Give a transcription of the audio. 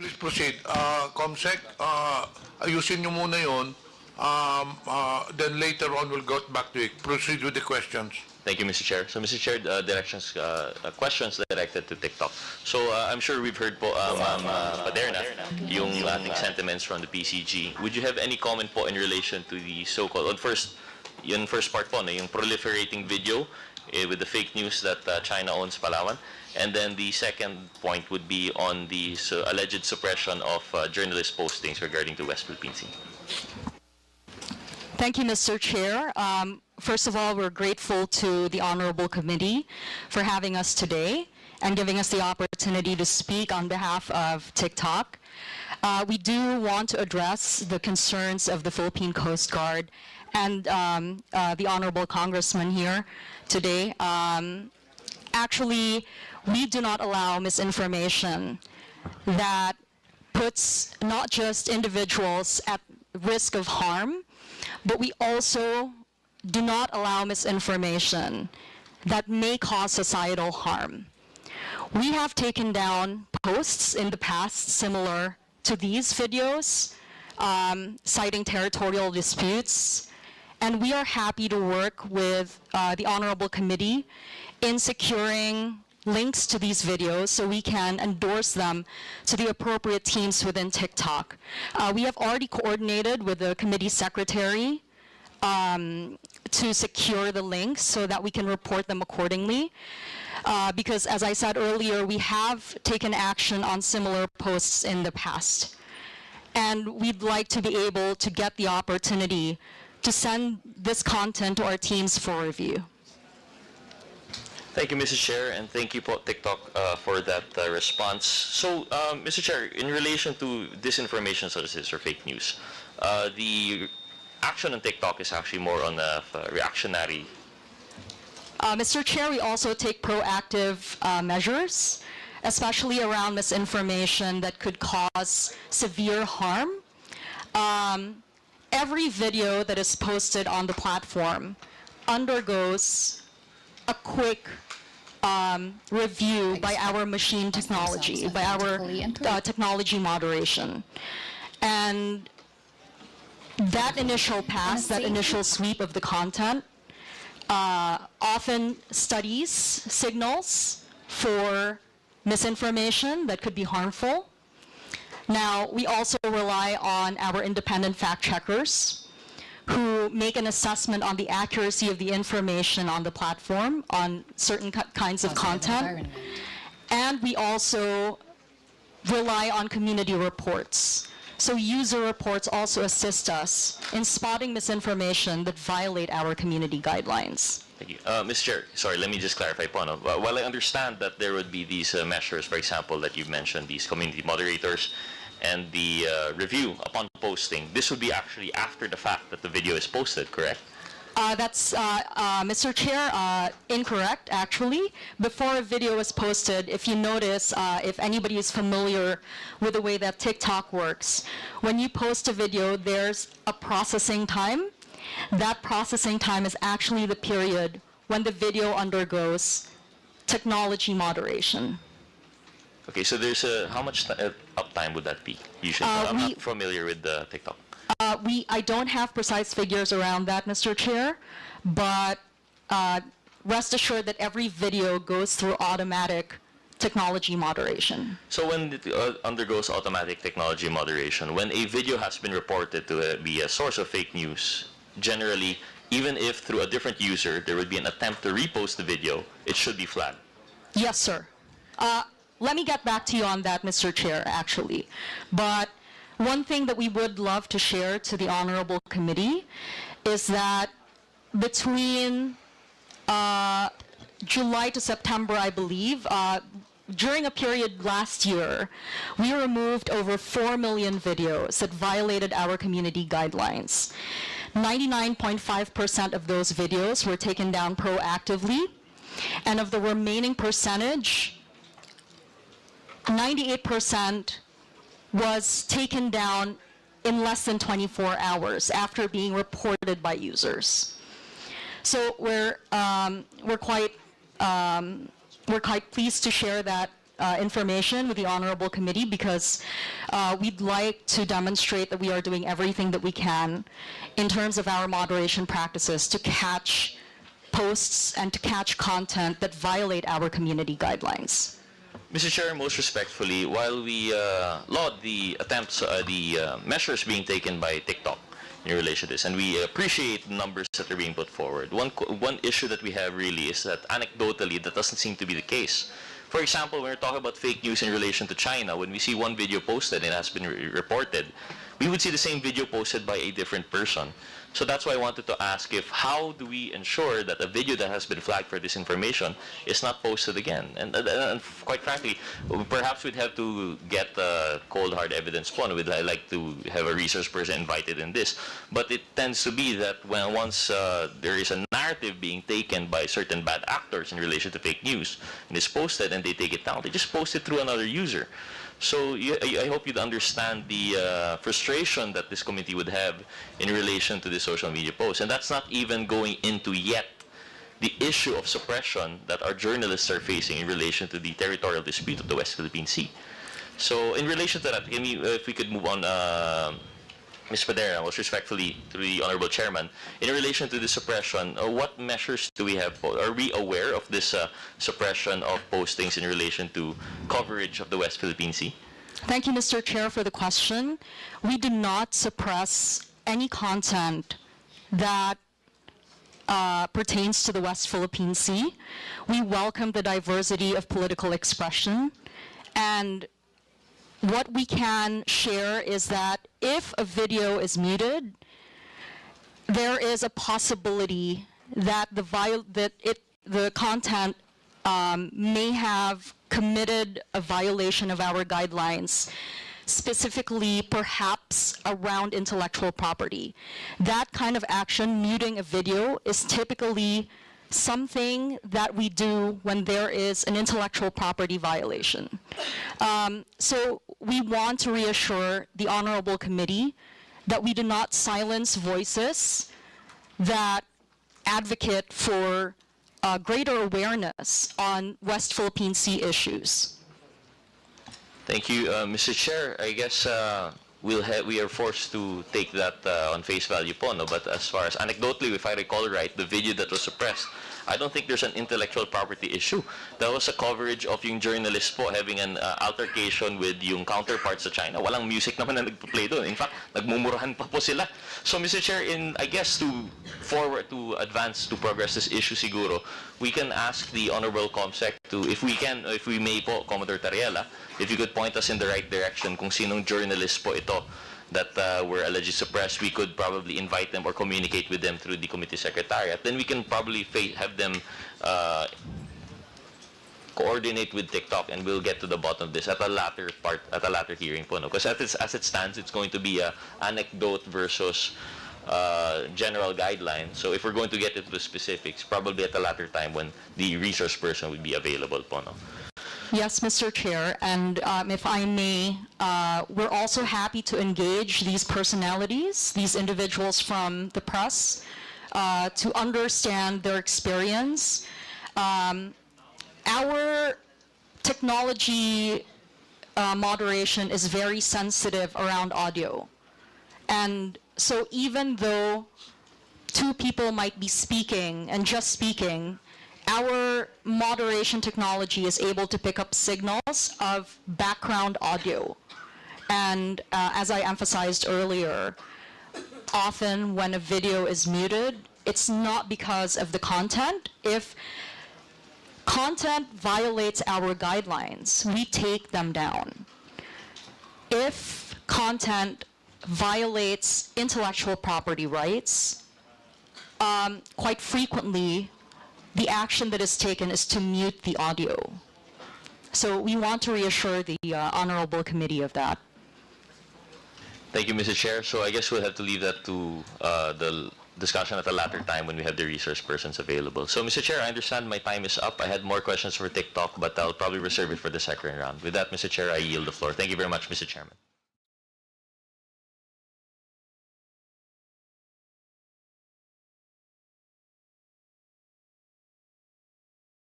Please proceed. Comsec, ayusin nyo muna yun. Then later on, we'll go back to it. Proceed with the questions. Thank you, Mr. Chair. So, Mr. Chair, questions directed to TikTok. So, I'm sure we've heard po, Paderna, yung ating sentiments from the PCG. Would you have any comment po in relation to the so-called, first part po, yung proliferating video with the fake news that China owns Palawan? And then the second point would be on the alleged suppression of journalist postings regarding to West Philippine Sea. Thank you, Mr. Chair. First of all, we're grateful to the Honorable Committee for having us today and giving us the opportunity to speak on behalf of TikTok. We do want to address the concerns of the Philippine Coast Guard and the Honorable Congressman here today. Actually, we do not allow misinformation that puts not just individuals at risk of harm, but we also do not allow misinformation that may cause societal harm. We have taken down posts in the past similar to these videos, citing territorial disputes, and we are happy to work with the Honorable Committee in securing links to these videos so we can endorse them to the appropriate teams within TikTok. We have already coordinated with the committee secretary to secure the links so that we can report them accordingly. Because as I said earlier, we have taken action on similar posts in the past. And we'd like to be able to get the opportunity to send this content to our teams for review. Thank you, Mr. Chair, and thank you, TikTok, for that response. So, Mr. Chair, in relation to disinformation such as this or fake news, the action on TikTok is actually more on a reactionary. Mr. Chair, we also take proactive measures, especially around misinformation that could cause severe harm. Every video that is posted on the platform undergoes a quick review by our machine technology, by our technology moderation. And that initial pass, that initial sweep of the content often studies signals for misinformation that could be harmful. Now, we also rely on our independent fact checkers who make an assessment on the accuracy of the information on the platform on certain kinds of content. And we also rely on community reports. So user reports also assist us in spotting misinformation that violate our community guidelines. Thank you. Mr. Chair, sorry, let me just clarify po. No? While I understand that there would be these measures, for example, that you've mentioned, these community moderators, and the review upon posting, this would be actually after the fact that the video is posted, correct? That's, Mr. Chair, incorrect, actually. Before a video is posted, if you notice, if anybody is familiar with the way that TikTok works, when you post a video, there's a processing time. That processing time is actually the period when the video undergoes technology moderation. Okay, so there's how much uptime would that be usually? I'm not familiar with the TikTok. I don't have precise figures around that, Mr. Chair, but rest assured that every video goes through automatic technology moderation. So when it undergoes automatic technology moderation, when a video has been reported to be a source of fake news, generally, even if through a different user, there would be an attempt to repost the video, it should be flagged. Yes, sir. Let me get back to you on that, Mr. Chair, actually. But one thing that we would love to share to the Honorable Committee is that between July to September, I believe, during a period last year, we removed over 4 million videos that violated our community guidelines. 99.5% of those videos were taken down proactively, and of the remaining percentage, 98% was taken down in less than 24 hours after being reported by users. So we're quite pleased to share that information with the Honorable Committee because we'd like to demonstrate that we are doing everything that we can in terms of our moderation practices to catch posts and to catch content that violate our community guidelines. Mr. Chair, most respectfully, while we laud the attempts, the measures being taken by TikTok in relation to this, and we appreciate the numbers that are being put forward, one issue that we have really is that anecdotally that doesn't seem to be the case. For example, when we're talking about fake news in relation to China, when we see one video posted and it has been reported, we would see the same video posted by a different person. So that's why I wanted to ask how do we ensure that a video that has been flagged for disinformation is not posted again? And quite frankly, perhaps we'd have to get cold hard evidence po. We'd like to have a research person invited in this. But it tends to be that once there is a narrative being taken by certain bad actors in relation to fake news and is posted and they take it down, they just post it through another user. So I hope you'd understand the frustration that this committee would have in relation to the social media posts. And that's not even going into yet the issue of suppression that our journalists are facing in relation to the territorial dispute of the West Philippine Sea. So in relation to that, if we could move on, Ms. Padera, most respectfully to the Honorable Chairman, in relation to the suppression, what measures do we have? Are we aware of this suppression of postings in relation to coverage of the West Philippine Sea? Thank you, Mr. Chair, for the question. We do not suppress any content that pertains to the West Philippine Sea. We welcome the diversity of political expression, and what we can share is that if a video is muted, there is a possibility that the content may have committed a violation of our guidelines, specifically perhaps around intellectual property. That kind of action, muting a video, is typically something that we do when there is an intellectual property violation. So we want to reassure the Honorable Committee that we do not silence voices that advocate for greater awareness on West Philippine Sea issues. Thank you, Mr. Chair. I guess we are forced to take that on face value po, no? But as far as anecdotally, if I recall right, the video that was suppressed, I don't think there's an intellectual property issue. That was a coverage of yung journalist po having an altercation with yung counterparts sa China. Walang music naman na nagpo-play doon. In fact, nagmumurahan pa po sila. So, Mr. Chair, I guess to advance, to progress this issue siguro, we can ask the Honorable Comsec to, if we may po, Commodore Tariela, if you could point us in the right direction kung sinong journalist po ito that were allegedly suppressed, we could probably invite them or communicate with them through the committee secretariat. Then we can probably have them coordinate with TikTok, and we'll get to the bottom of this at a later hearing po, no? Because as it stands, it's going to be a anecdote versus general guideline. So if we're going to get into the specifics, probably at a later time when the resource person would be available po, no? Yes, Mr. Chair, and if I may, we're also happy to engage these personalities, these individuals from the press, to understand their experience. Our technology moderation is very sensitive around audio. And so even though two people might be speaking and just speaking, our moderation technology is able to pick up signals of background audio. And as I emphasized earlier, often when a video is muted, it's not because of the content. If content violates our guidelines, we take them down. If content violates intellectual property rights, quite frequently, the action that is taken is to mute the audio. So we want to reassure the Honorable Committee of that. Thank you, Mr. Chair. So I guess we'll have to leave that to the discussion at a later time when we have the resource persons available. So, Mr. Chair, I understand my time is up. I had more questions for TikTok, but I'll probably reserve it for the second round. With that, Mr. Chair, I yield the floor. Thank you very much, Mr. Chairman.